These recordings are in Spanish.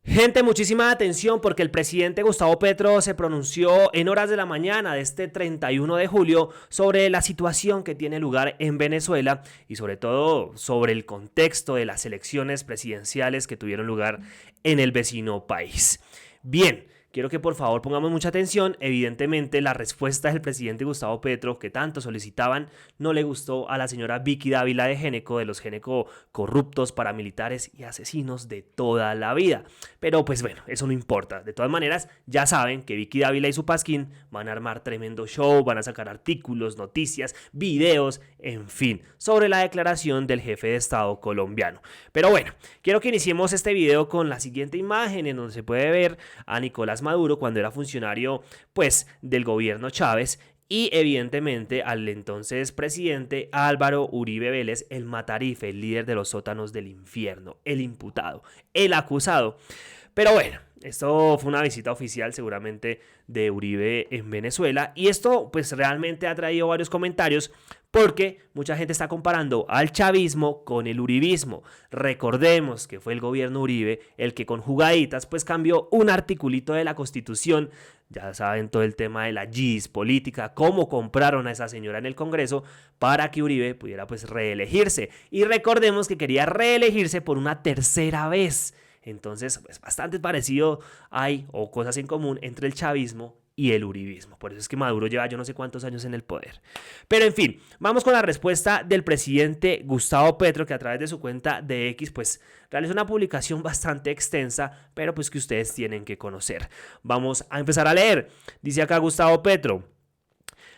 Gente, muchísima atención porque el presidente Gustavo Petro se pronunció en horas de la mañana de este 31 de julio sobre la situación que tiene lugar en Venezuela y sobre todo sobre el contexto de las elecciones presidenciales que tuvieron lugar en el vecino país. Bien, quiero que por favor pongamos mucha atención. Evidentemente la respuesta del presidente Gustavo Petro, que tanto solicitaban, no le gustó a la señora Vicky Dávila de Géneco, de los Géneco corruptos, paramilitares y asesinos de toda la vida. Pero pues bueno, eso no importa. De todas maneras, ya saben que Vicky Dávila y su pasquín van a armar tremendo show, van a sacar artículos, noticias, videos, en fin, sobre la declaración del jefe de Estado colombiano. Pero bueno, quiero que iniciemos este video con la siguiente imagen en donde se puede ver a Nicolás Maduro cuando era funcionario pues del gobierno Chávez y evidentemente al entonces presidente Álvaro Uribe Vélez, el matarife, el líder de los sótanos del infierno, el imputado, el acusado. Pero bueno, esto fue una visita oficial seguramente de Uribe en Venezuela y esto pues realmente ha traído varios comentarios porque mucha gente está comparando al chavismo con el uribismo. Recordemos que fue el gobierno Uribe el que con jugaditas pues cambió un articulito de la Constitución. Ya saben todo el tema de la GIS política, cómo compraron a esa señora en el Congreso para que Uribe pudiera pues reelegirse. Y recordemos que quería reelegirse por una tercera vez. Entonces, pues bastante parecido hay o cosas en común entre el chavismo y el uribismo. Por eso es que Maduro lleva yo no sé cuántos años en el poder. Pero en fin, vamos con la respuesta del presidente Gustavo Petro, que a través de su cuenta de X, pues realizó una publicación bastante extensa, pero pues que ustedes tienen que conocer. Vamos a empezar a leer. Dice acá Gustavo Petro: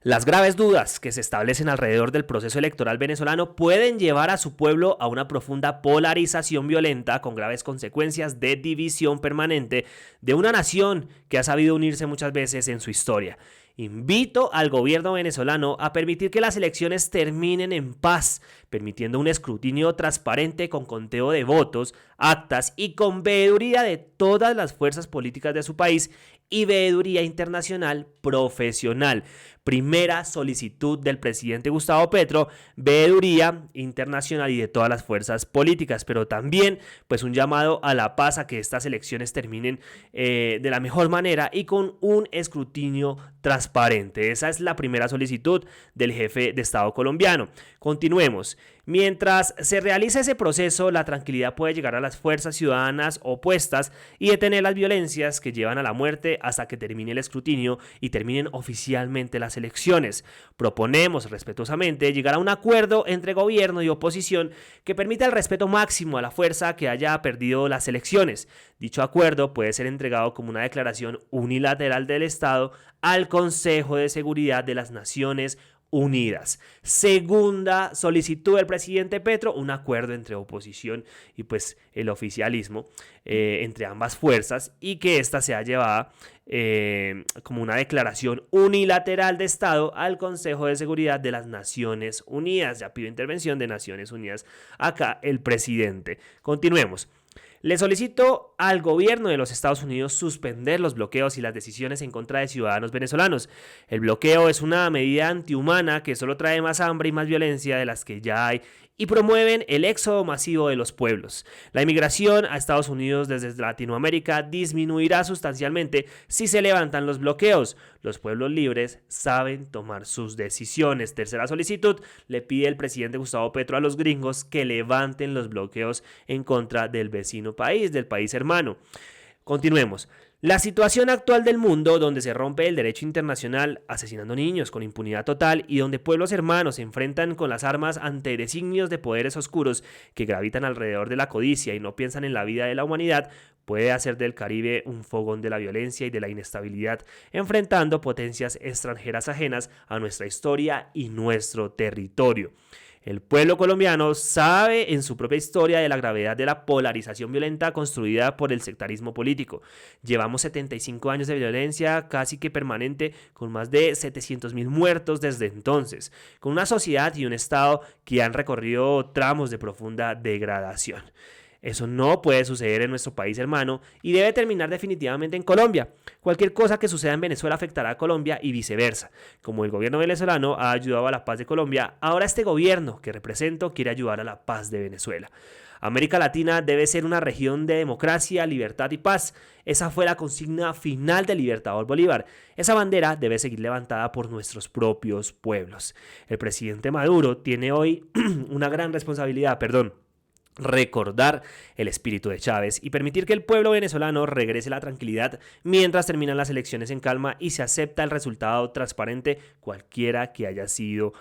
las graves dudas que se establecen alrededor del proceso electoral venezolano pueden llevar a su pueblo a una profunda polarización violenta con graves consecuencias de división permanente de una nación que ha sabido unirse muchas veces en su historia. Invito al gobierno venezolano a permitir que las elecciones terminen en paz, permitiendo un escrutinio transparente con conteo de votos, actas y con veeduría de todas las fuerzas políticas de su país y veeduría internacional profesional. Primera solicitud del presidente Gustavo Petro, veeduría internacional y de todas las fuerzas políticas, pero también pues un llamado a la paz, a que estas elecciones terminen de la mejor manera y con un escrutinio transparente. Esa es la primera solicitud del jefe de Estado colombiano. Continuemos. Mientras se realiza ese proceso, la tranquilidad puede llegar a las fuerzas ciudadanas opuestas y detener las violencias que llevan a la muerte hasta que termine el escrutinio y terminen oficialmente las elecciones. Proponemos respetuosamente llegar a un acuerdo entre gobierno y oposición que permita el respeto máximo a la fuerza que haya perdido las elecciones. Dicho acuerdo puede ser entregado como una declaración unilateral del Estado al Consejo de Seguridad de las Naciones Unidas. Segunda solicitud del presidente Petro, un acuerdo entre oposición y pues el oficialismo, entre ambas fuerzas, y que esta sea llevada como una declaración unilateral de Estado al Consejo de Seguridad de las Naciones Unidas. Ya pido intervención de Naciones Unidas acá el presidente. Continuemos. Le solicito al gobierno de los Estados Unidos suspender los bloqueos y las decisiones en contra de ciudadanos venezolanos. El bloqueo es una medida antihumana que solo trae más hambre y más violencia de las que ya hay y promueven el éxodo masivo de los pueblos. La inmigración a Estados Unidos desde Latinoamérica disminuirá sustancialmente si se levantan los bloqueos. Los pueblos libres saben tomar sus decisiones. Tercera solicitud, le pide el presidente Gustavo Petro a los gringos que levanten los bloqueos en contra del vecino país, del país hermano. Continuemos. La situación actual del mundo, donde se rompe el derecho internacional asesinando niños con impunidad total y donde pueblos hermanos se enfrentan con las armas ante designios de poderes oscuros que gravitan alrededor de la codicia y no piensan en la vida de la humanidad, puede hacer del Caribe un fogón de la violencia y de la inestabilidad, enfrentando potencias extranjeras ajenas a nuestra historia y nuestro territorio. El pueblo colombiano sabe en su propia historia de la gravedad de la polarización violenta construida por el sectarismo político. Llevamos 75 años de violencia casi que permanente, con más de 700.000 muertos desde entonces, con una sociedad y un Estado que han recorrido tramos de profunda degradación. Eso no puede suceder en nuestro país hermano y debe terminar definitivamente en Colombia. Cualquier cosa que suceda en Venezuela afectará a Colombia y viceversa. Como el gobierno venezolano ha ayudado a la paz de Colombia, ahora este gobierno que represento quiere ayudar a la paz de Venezuela. América Latina debe ser una región de democracia, libertad y paz. Esa fue la consigna final del Libertador Bolívar. Esa bandera debe seguir levantada por nuestros propios pueblos. El presidente Maduro tiene hoy una gran responsabilidad, recordar el espíritu de Chávez y permitir que el pueblo venezolano regrese a la tranquilidad mientras terminan las elecciones en calma y se acepta el resultado transparente cualquiera que haya sido.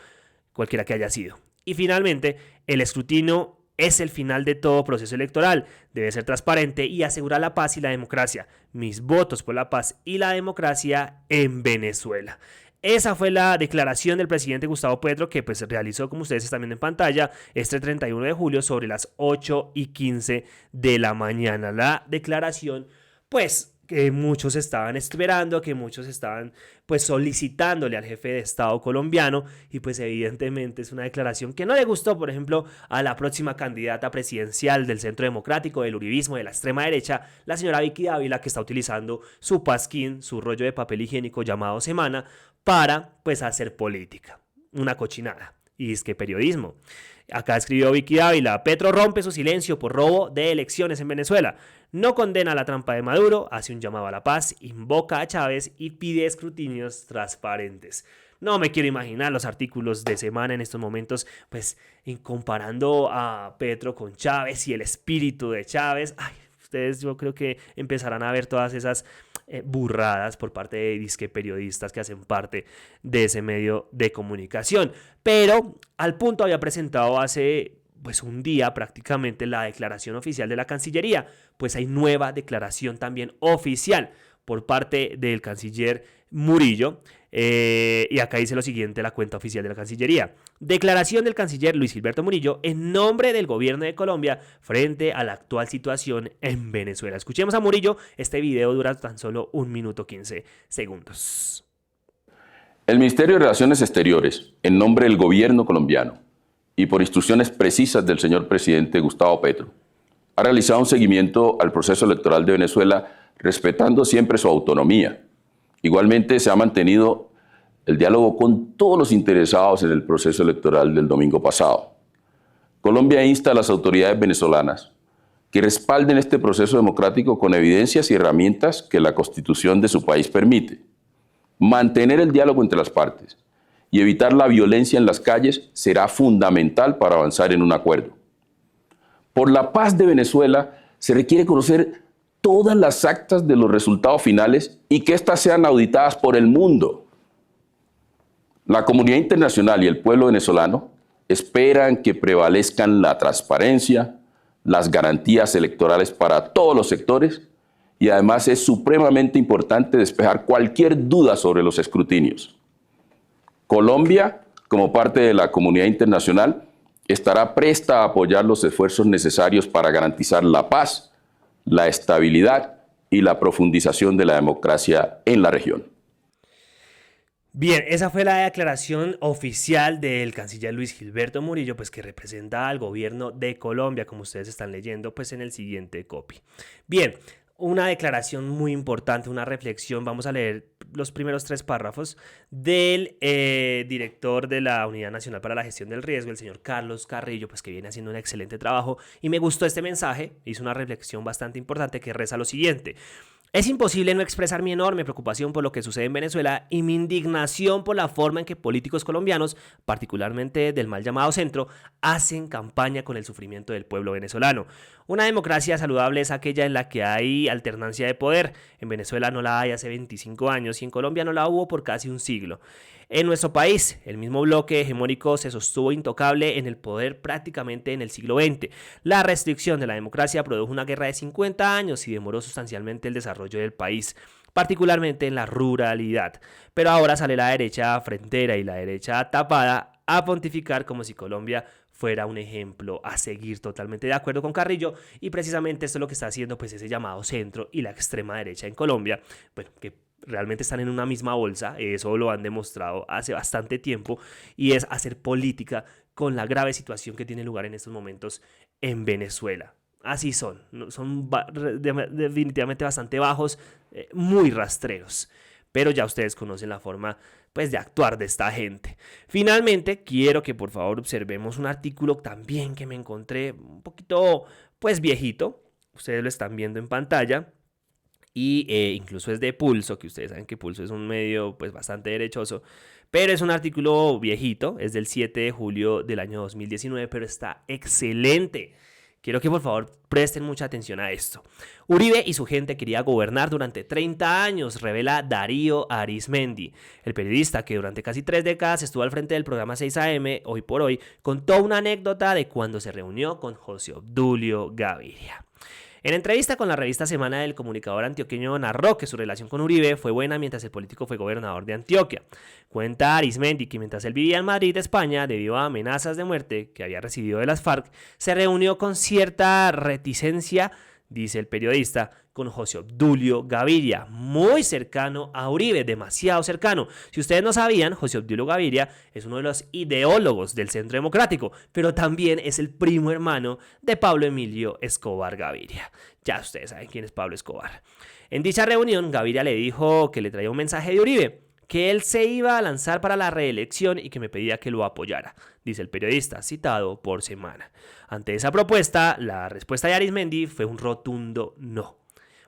Y finalmente, el escrutinio es el final de todo proceso electoral. Debe ser transparente y asegurar la paz y la democracia. Mis votos por la paz y la democracia en Venezuela. Esa fue la declaración del presidente Gustavo Petro que pues realizó, como ustedes están viendo en pantalla, este 31 de julio sobre las 8:15 de la mañana. La declaración, pues, que muchos estaban esperando, que muchos estaban pues solicitándole al jefe de Estado colombiano, y pues evidentemente es una declaración que no le gustó, por ejemplo, a la próxima candidata presidencial del Centro Democrático, del uribismo, de la extrema derecha, la señora Vicky Dávila, que está utilizando su pasquín, su rollo de papel higiénico llamado Semana, para pues hacer política. Una cochinada. Y es que periodismo. Acá escribió Vicky Dávila: Petro rompe su silencio por robo de elecciones en Venezuela. No condena la trampa de Maduro, hace un llamado a la paz, invoca a Chávez y pide escrutinios transparentes. No me quiero imaginar los artículos de Semana en estos momentos, pues comparando a Petro con Chávez y el espíritu de Chávez. Ay, ustedes yo creo que empezarán a ver todas esas burradas por parte de disque periodistas que hacen parte de ese medio de comunicación. Pero al punto había presentado hace pues un día prácticamente la declaración oficial de la Cancillería. Pues hay nueva declaración también oficial por parte del canciller Murillo. Y acá dice lo siguiente la cuenta oficial de la Cancillería: declaración del canciller Luis Gilberto Murillo en nombre del gobierno de Colombia frente a la actual situación en Venezuela. Escuchemos a Murillo, este video dura tan solo 1 minuto 15 segundos. El Ministerio de Relaciones Exteriores, en nombre del gobierno colombiano y por instrucciones precisas del señor presidente Gustavo Petro, ha realizado un seguimiento al proceso electoral de Venezuela respetando siempre su autonomía. Igualmente se ha mantenido el diálogo con todos los interesados en el proceso electoral del domingo pasado. Colombia insta a las autoridades venezolanas que respalden este proceso democrático con evidencias y herramientas que la Constitución de su país permite. Mantener el diálogo entre las partes y evitar la violencia en las calles será fundamental para avanzar en un acuerdo. Por la paz de Venezuela se requiere conocer todas las actas de los resultados finales y que éstas sean auditadas por el mundo. La comunidad internacional y el pueblo venezolano esperan que prevalezcan la transparencia, las garantías electorales para todos los sectores, y además es supremamente importante despejar cualquier duda sobre los escrutinios. Colombia, como parte de la comunidad internacional, estará presta a apoyar los esfuerzos necesarios para garantizar la paz, la estabilidad y la profundización de la democracia en la región. Bien, esa fue la declaración oficial del canciller Luis Gilberto Murillo, pues que representa al gobierno de Colombia, como ustedes están leyendo pues en el siguiente copy. Bien, una declaración muy importante, una reflexión. Vamos a leer los primeros 3 párrafos del director de la Unidad Nacional para la Gestión del Riesgo, el señor Carlos Carrillo, pues que viene haciendo un excelente trabajo, y me gustó este mensaje. Hizo una reflexión bastante importante que reza lo siguiente: es imposible no expresar mi enorme preocupación por lo que sucede en Venezuela y mi indignación por la forma en que políticos colombianos, particularmente del mal llamado centro, hacen campaña con el sufrimiento del pueblo venezolano. Una democracia saludable es aquella en la que hay alternancia de poder. En Venezuela no la hay hace 25 años y en Colombia no la hubo por casi un siglo. En nuestro país, el mismo bloque hegemónico se sostuvo intocable en el poder prácticamente en el siglo XX. La restricción de la democracia produjo una guerra de 50 años y demoró sustancialmente el desarrollo del país, particularmente en la ruralidad. Pero ahora sale la derecha frentera y la derecha tapada a pontificar como si Colombia fuera un ejemplo a seguir. Totalmente de acuerdo con Carrillo, y precisamente esto es lo que está haciendo pues ese llamado centro y la extrema derecha en Colombia, bueno, que realmente están en una misma bolsa. Eso lo han demostrado hace bastante tiempo, y es hacer política con la grave situación que tiene lugar en estos momentos en Venezuela. Así son definitivamente bastante bajos, muy rastreros, pero ya ustedes conocen la forma pues de actuar de esta gente. Finalmente, quiero que por favor observemos un artículo también que me encontré un poquito pues viejito. Ustedes lo están viendo en pantalla. Y incluso es de Pulso, que ustedes saben que Pulso es un medio pues bastante derechoso, pero es un artículo viejito, es del 7 de julio del año 2019, pero está excelente. Quiero que por favor presten mucha atención a esto. Uribe y su gente quería gobernar durante 30 años, revela Darío Arizmendi. El periodista que durante casi 3 décadas estuvo al frente del programa 6 AM, Hoy por Hoy, contó una anécdota de cuando se reunió con José Obdulio Gaviria. En entrevista con la revista Semana, el comunicador antioqueño narró que su relación con Uribe fue buena mientras el político fue gobernador de Antioquia. Cuenta Arizmendi que mientras él vivía en Madrid, España, debido a amenazas de muerte que había recibido de las FARC, se reunió con cierta reticencia, dice el periodista, con José Obdulio Gaviria, muy cercano a Uribe, demasiado cercano. Si ustedes no sabían, José Obdulio Gaviria es uno de los ideólogos del Centro Democrático, pero también es el primo hermano de Pablo Emilio Escobar Gaviria. Ya ustedes saben quién es Pablo Escobar. En dicha reunión, Gaviria le dijo que le traía un mensaje de Uribe, que él se iba a lanzar para la reelección y que me pedía que lo apoyara, dice el periodista, citado por Semana. Ante esa propuesta, la respuesta de Arizmendi fue un rotundo no.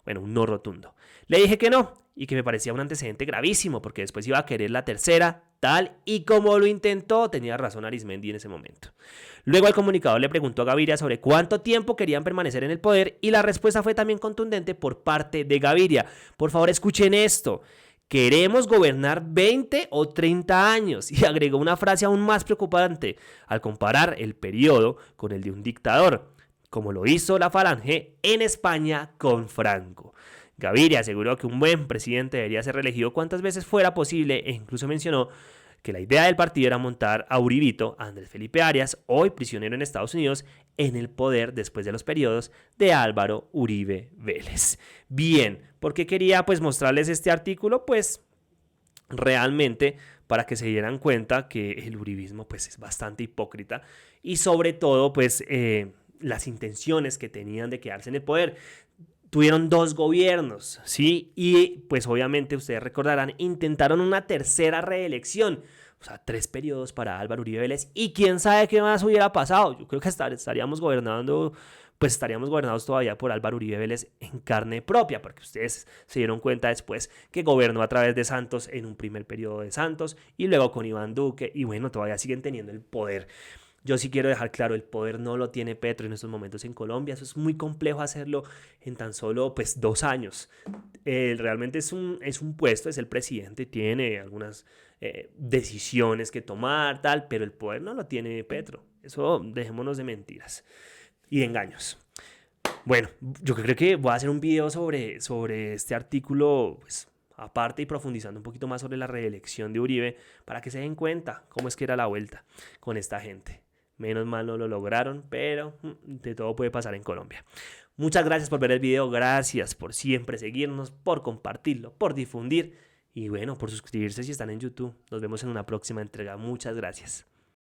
Bueno, un no rotundo. Le dije que no y que me parecía un antecedente gravísimo porque después iba a querer la tercera, tal y como lo intentó, tenía razón Arizmendi en ese momento. Luego el comunicador le preguntó a Gaviria sobre cuánto tiempo querían permanecer en el poder y la respuesta fue también contundente por parte de Gaviria. Por favor, escuchen esto. Queremos gobernar 20 o 30 años, y agregó una frase aún más preocupante al comparar el periodo con el de un dictador, como lo hizo la Falange en España con Franco. Gaviria aseguró que un buen presidente debería ser reelegido cuantas veces fuera posible e incluso mencionó que la idea del partido era montar a Uribito, Andrés Felipe Arias, hoy prisionero en Estados Unidos, en el poder después de los periodos de Álvaro Uribe Vélez. Bien, ¿por qué quería pues mostrarles este artículo? Pues realmente para que se dieran cuenta que el uribismo pues es bastante hipócrita y sobre todo pues las intenciones que tenían de quedarse en el poder. Tuvieron 2 gobiernos, ¿sí? Y pues obviamente ustedes recordarán, intentaron una tercera reelección. O sea, 3 periodos para Álvaro Uribe Vélez. Y quién sabe qué más hubiera pasado. Yo creo que estaríamos gobernando, pues estaríamos gobernados todavía por Álvaro Uribe Vélez en carne propia. Porque ustedes se dieron cuenta después que gobernó a través de Santos en un primer periodo de Santos. Y luego con Iván Duque. Y bueno, todavía siguen teniendo el poder. Yo sí quiero dejar claro, el poder no lo tiene Petro en estos momentos en Colombia. Eso es muy complejo hacerlo en tan solo pues 2 años. Realmente es un puesto, es el presidente, tiene algunas decisiones que tomar, tal, pero el poder no lo tiene Petro. Eso dejémonos de mentiras y de engaños. Bueno, yo creo que voy a hacer un video sobre este artículo, pues, aparte y profundizando un poquito más sobre la reelección de Uribe, para que se den cuenta cómo es que era la vuelta con esta gente. Menos mal no lo lograron, pero de todo puede pasar en Colombia. Muchas gracias por ver el video, gracias por siempre seguirnos, por compartirlo, por difundir y bueno, por suscribirse si están en YouTube. Nos vemos en una próxima entrega. Muchas gracias.